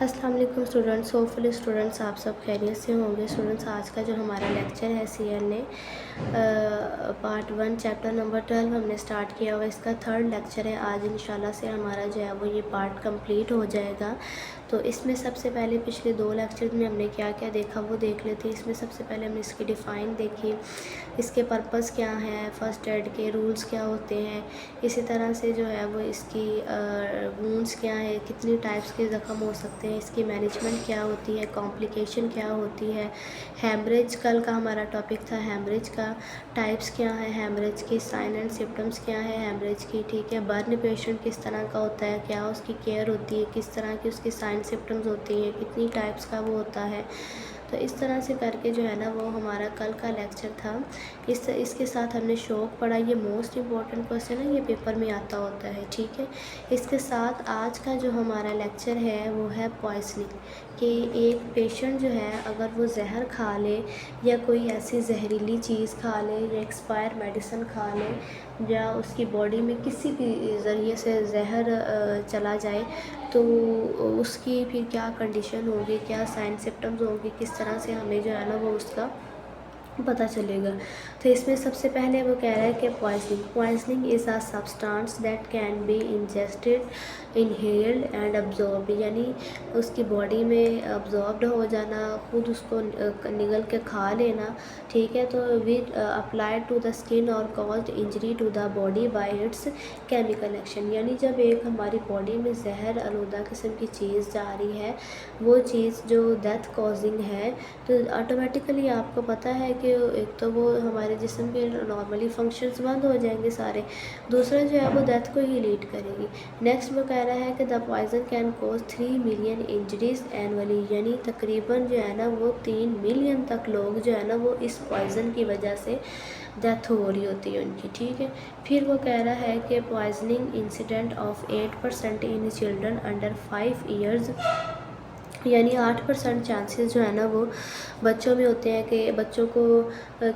السلام علیکم students, hopefully students آپ سب خیریت سے ہوں گے۔ اسٹوڈنٹس آج کا جو ہمارا لیکچر ہے سی ایل نے پارٹ 1 چیپٹر نمبر 12 ہم نے سٹارٹ کیا ہوا، اس کا 3rd لیکچر ہے۔ آج انشاءاللہ سے ہمارا جو ہے وہ یہ پارٹ کمپلیٹ ہو جائے گا۔ تو اس میں سب سے پہلے پچھلے 2 لیکچر میں ہم نے کیا کیا دیکھا وہ دیکھ لیتے ہیں۔ اس میں سب سے پہلے ہم نے اس کی ڈیفائن دیکھی، اس کے پرپس کیا ہیں، فرسٹ ایڈ کے رولز کیا ہوتے ہیں، اسی طرح سے جو ہے وہ اس کی وونڈس کیا ہے، کتنی ٹائپس کے زخم ہو سکتے ہیں، اس کی مینجمنٹ کیا ہوتی ہے، کمپلیکیشن کیا ہوتی ہے، ہیمریج کل کا ہمارا ٹاپک تھا ہیمریج کا، ٹائپس کیا ہیں ہیمریج کی، سائن اینڈ سمپٹمس کیا ہے ہیمریج کی، ٹھیک ہے، برن پیشنٹ کس طرح کا ہوتا ہے، کیا اس کی کیئر ہوتی ہے، کس طرح کی اس کی سائن سمپٹمس ہوتی ہیں، کتنی ٹائپس کا وہ ہوتا ہے۔ تو اس طرح سے کر کے جو ہے نا وہ ہمارا کل کا لیکچر تھا۔ اس کے ساتھ ہم نے شوق پڑھا، یہ موسٹ امپورٹنٹ کوسچن ہے، یہ پیپر میں آتا ہوتا ہے، ٹھیک ہے۔ اس کے ساتھ آج کا جو ہمارا لیکچر ہے وہ ہے پوائزننگ، کہ ایک پیشنٹ جو ہے اگر وہ زہر کھا لے یا کوئی ایسی زہریلی چیز کھا لے یا ایکسپائر میڈیسن کھا لے یا اس کی باڈی میں کسی بھی ذریعے سے زہر چلا جائے تو اس کی پھر کیا کنڈیشن ہوگی، کیا سائن سمپٹمز ہوگی، کس طرح سے ہمیں جو ہے نا وہ اس کا پتہ چلے گا۔ تو اس میں سب سے پہلے وہ کہہ رہا ہے کہ poisoning is a substance that can be ingested, inhaled and absorbed, یعنی اس کی باڈی میں ابزاربڈ ہو جانا، خود اس کو نگل کے کھا لینا، ٹھیک ہے۔ تو which applied to the skin اور caused injury to the body by its chemical action, یعنی جب ایک ہماری باڈی میں زہر آلودہ قسم کی چیز جا رہی ہے، وہ چیز جو ڈیتھ کازنگ ہے، تو آٹومیٹیکلی آپ کو پتہ ہے کہ ایک تو وہ ہمارے جسم کے نارملی فنکشنز بند ہو جائیں گے سارے، دوسرا جو ہے وہ ڈیتھ کو ہی لیڈ کرے گی۔ نیکسٹ وہ کہہ رہا ہے کہ the poison can cause 3 million injuries annually, یعنی تقریباً جو ہے نا وہ 3 ملین تک لوگ جو ہے نا وہ اس پوائزن کی وجہ سے ڈیتھ ہو رہی ہوتی ہے ان کی، ٹھیک ہے۔ پھر وہ کہہ رہا ہے کہ poisoning incident of 8% in children under 5 years, یعنی 8% چانسز جو ہے نا وہ بچوں میں ہوتے ہیں کہ بچوں کو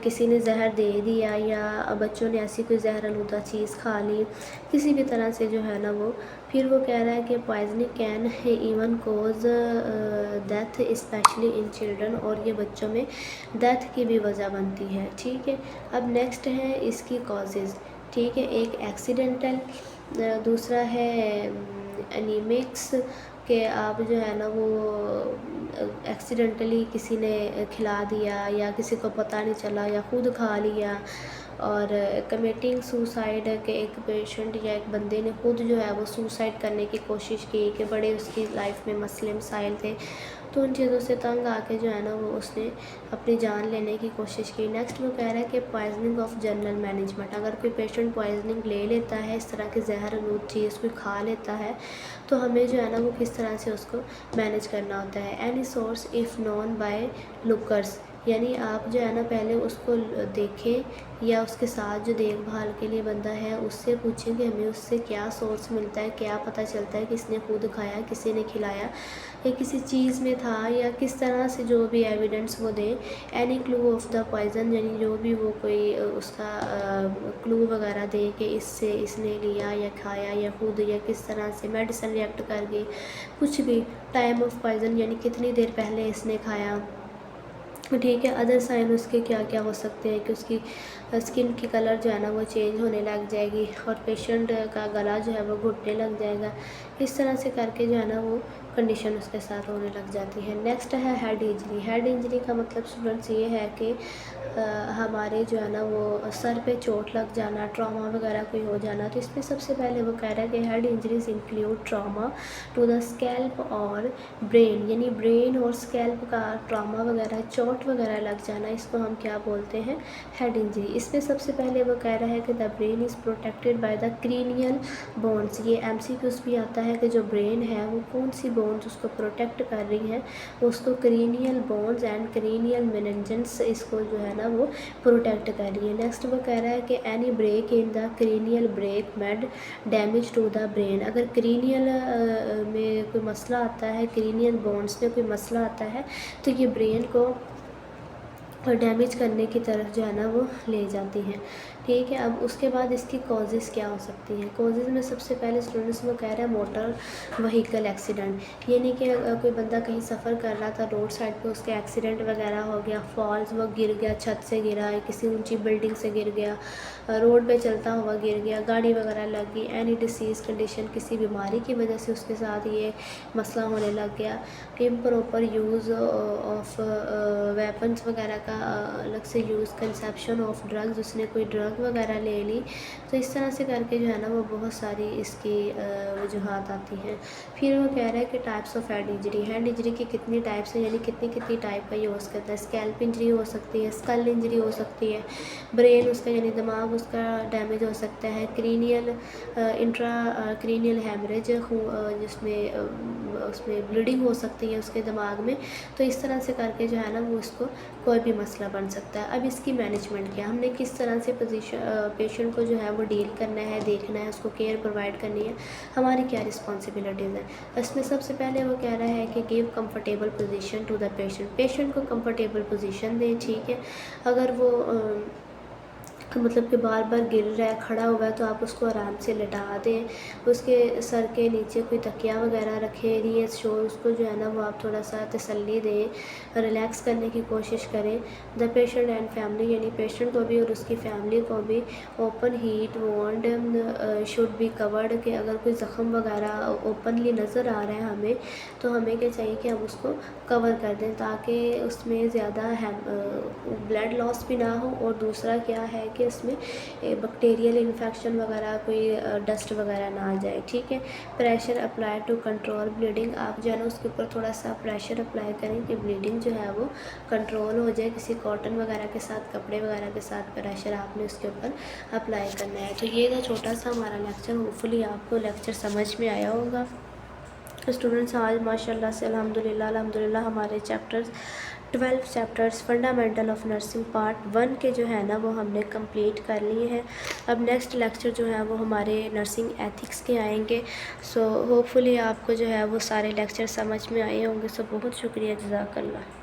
کسی نے زہر دے دیا یا بچوں نے ایسی کوئی زہر آلودہ چیز کھا لی کسی بھی طرح سے جو ہے نا وہ۔ پھر وہ کہہ رہا ہے کہ poisoning can even cause death especially in children, اور یہ بچوں میں ڈیتھ کی بھی وجہ بنتی ہے، ٹھیک ہے۔ اب نیکسٹ ہے اس کی کازز، ٹھیک ہے، ایک ایکسیڈنٹل، دوسرا ہے انیمکس، کہ آپ جو ہے نا وہ ایکسیڈنٹلی کسی نے کھلا دیا یا کسی کو پتہ نہیں چلا یا خود کھا لیا، اور کمیٹنگ سوسائڈ، کہ ایک پیشنٹ یا ایک بندے نے خود جو ہے وہ سوسائڈ کرنے کی کوشش کی کہ بڑے اس کی لائف میں مسئلے مسائل تھے تو ان چیزوں سے تنگ آ کے جو ہے نا وہ اس نے اپنی جان لینے کی کوشش کی۔ نیکسٹ وہ کہہ رہا ہے کہ پوائزننگ آف جنرل مینجمنٹ، اگر کوئی پیشنٹ پوائزننگ لے لیتا ہے، اس طرح کی زہر آلود چیز کوئی کھا لیتا ہے تو ہمیں جو ہے نا وہ کس طرح سے اس کو مینیج کرنا ہوتا ہے۔ Any source of known by liquors, یعنی آپ جو ہے نا پہلے اس کو دیکھیں یا اس کے ساتھ جو دیکھ بھال کے لیے بندہ ہے اس سے پوچھیں کہ ہمیں اس سے کیا سورس ملتا ہے، کیا پتہ چلتا ہے کس نے خود کھایا، کسی نے کھلایا یا کسی چیز میں تھا، یا کس طرح سے جو بھی ایویڈنس وہ دیں۔ Any clue of the poison, یعنی جو بھی وہ کوئی اس کا کلو وغیرہ دے کہ اس سے اس نے لیا یا کھایا یا خود یا کس طرح سے میڈیسن ریئیکٹ کر گئی، کچھ بھی، ٹائم آف پوائزن یعنی کتنی دیر پہلے اس نے کھایا، ٹھیک ہے۔ ادر سائن اس کے کیا کیا ہو سکتے ہیں کہ اس کی اسکن کی کلر جو ہے نا وہ چینج ہونے لگ جائے گی اور پیشنٹ کا گلا جو ہے وہ گھٹنے لگ جائے گا، اس طرح سے کر کے جو ہے نا وہ کنڈیشن اس کے ساتھ ہونے لگ جاتی ہے۔ نیکسٹ ہے ہیڈ انجری۔ ہیڈ انجری کا مطلب اسٹوڈنٹس یہ ہے کہ ہمارے جو ہے نا وہ سر پہ چوٹ لگ جانا، ٹراما وغیرہ کوئی ہو جانا۔ تو اس میں سب سے پہلے وہ کہہ رہا ہے کہ head injuries include trauma to the scalp اور برین، یعنی برین اور اسکیلپ کا ٹراما وغیرہ، چوٹ وغیرہ لگ جانا، اس کو ہم کیا بولتے ہیں، ہیڈ انجری۔ اس میں سب سے پہلے وہ کہہ رہا ہے کہ the brain is protected by the cranial bones, یہ ایم سی کیوز بھی آتا ہے کہ جو برین ہے وہ کون سی بونس اس کو پروٹیکٹ کر رہی ہیں، اس کو کرینیل بونز اینڈ کرینیل میننجنس اس کو جو ہے نا وہ پروٹیکٹ کر رہی ہے۔ نیکسٹ وہ کہہ رہا ہے کہ any break in the cranial break made damage to the brain, اگر کرینیل میں کوئی مسئلہ آتا ہے، کرینیل بونس میں کوئی مسئلہ آتا ہے تو یہ برین کو ڈیمیج کرنے کی طرف جو ہے نا وہ لے جاتی ہیں۔ ٹھیک ہے. اب اس کے بعد اس کی کازز کیا ہو سکتی ہیں. کازز میں سب سے پہلے اسٹوڈنٹس وہ کہہ رہے ہیں موٹر وہیکل ایکسیڈنٹ، یعنی کہ کوئی بندہ کہیں سفر کر رہا تھا روڈ سائڈ پہ، اس کے ایکسیڈنٹ وغیرہ ہو گیا، فالز، وہ گر گیا، چھت سے گرا ہے، کسی اونچی بلڈنگ سے گر گیا، روڈ پہ چلتا ہوا گر گیا، گاڑی وغیرہ لگ گئی، اینی ڈیسیز کنڈیشن، کسی بیماری کی وجہ سے اس کے ساتھ یہ مسئلہ ہونے لگ گیا، امپروپر یوز آف ویپنس وغیرہ کا الگ سے یوز، کنسیپشن آف ڈرگز، اس نے کوئی ڈرگ وغیرہ لے لی، تو اس طرح سے کر کے جو ہے نا وہ بہت ساری اس کی وجوہات آتی ہیں. پھر وہ کہہ رہا ہے کہ types of head injury, head injury کی کتنی ٹائپس ہیں، یعنی کتنی ٹائپ کا یوز کرتا ہے. اسکیلپ انجری ہو سکتی ہے، اسکل انجری ہو سکتی ہے، برین اس کا یعنی دماغ اس کا ڈیمیج ہو سکتا ہے، کرینیل انٹرا کرینیل ہیمریج اس میں بلیڈنگ ہو سکتی ہے اس کے دماغ میں. تو اس طرح سے کر کے جو ہے نا وہ اس کو کوئی بھی مسئلہ بن سکتا ہے. اب اس کی مینجمنٹ کیا، ہم نے کس طرح سے پیشنٹ کو جو ہے وہ ڈیل کرنا ہے، دیکھنا ہے، اس کو کیئر پرووائڈ کرنی ہے، ہماری کیا رسپانسبلٹیز ہیں. اس میں سب سے پہلے وہ کہہ رہا ہے کہ give comfortable position to the patient, patient کو کمفرٹیبل پوزیشن دیں. ٹھیک ہے. اگر وہ مطلب کہ بار بار گر رہا ہے، کھڑا ہوا ہے، تو آپ اس کو آرام سے لٹا دیں، اس کے سر کے نیچے کوئی تکیہ وغیرہ رکھیں، ری ایشور اس کو جو ہے نا وہ آپ تھوڑا سا تسلی دیں، ریلیکس کرنے کی کوشش کریں. دا پیشنٹ اینڈ فیملی، یعنی پیشنٹ کو بھی اور اس کی فیملی کو بھی open head wound should be covered, کہ اگر کوئی زخم وغیرہ اوپنلی نظر آ رہا ہے ہمیں، تو ہمیں کیا چاہیے کہ ہم اس کو کور کر دیں تاکہ اس میں زیادہ بلڈ لاس بھی نہ ہو. اور دوسرا کیا ہے کہ اس میں بیکٹیریل انفیکشن وغیرہ، کوئی ڈسٹ وغیرہ نہ آ جائے. ٹھیک ہے. Pressure apply to control bleeding, آپ جو ہے نا اس کے اوپر تھوڑا سا پریشر اپلائی کریں کہ بلیڈنگ جو ہے وہ کنٹرول ہو جائے. کسی کاٹن وغیرہ کے ساتھ، کپڑے وغیرہ کے ساتھ پریشر آپ نے اس کے اوپر اپلائی کرنا ہے. تو یہ تھا چھوٹا سا ہمارا لیکچر. ہوپ فلی آپ کو لیکچر سمجھ میں آیا ہوگا. اسٹوڈنٹس آج ماشاء اللہ سے الحمدللہ ہمارے chapters 12 chapters fundamental of nursing part 1 کے جو ہے نا وہ ہم نے کمپلیٹ کر لیے ہیں. اب نیکسٹ لیکچر جو ہے وہ ہمارے نرسنگ ایتھکس کے آئیں گے. سو ہوپ فلی آپ کو جو ہے وہ سارے لیکچر سمجھ میں آئے ہوں گے. سو بہت شکریہ، جزاک اللہ.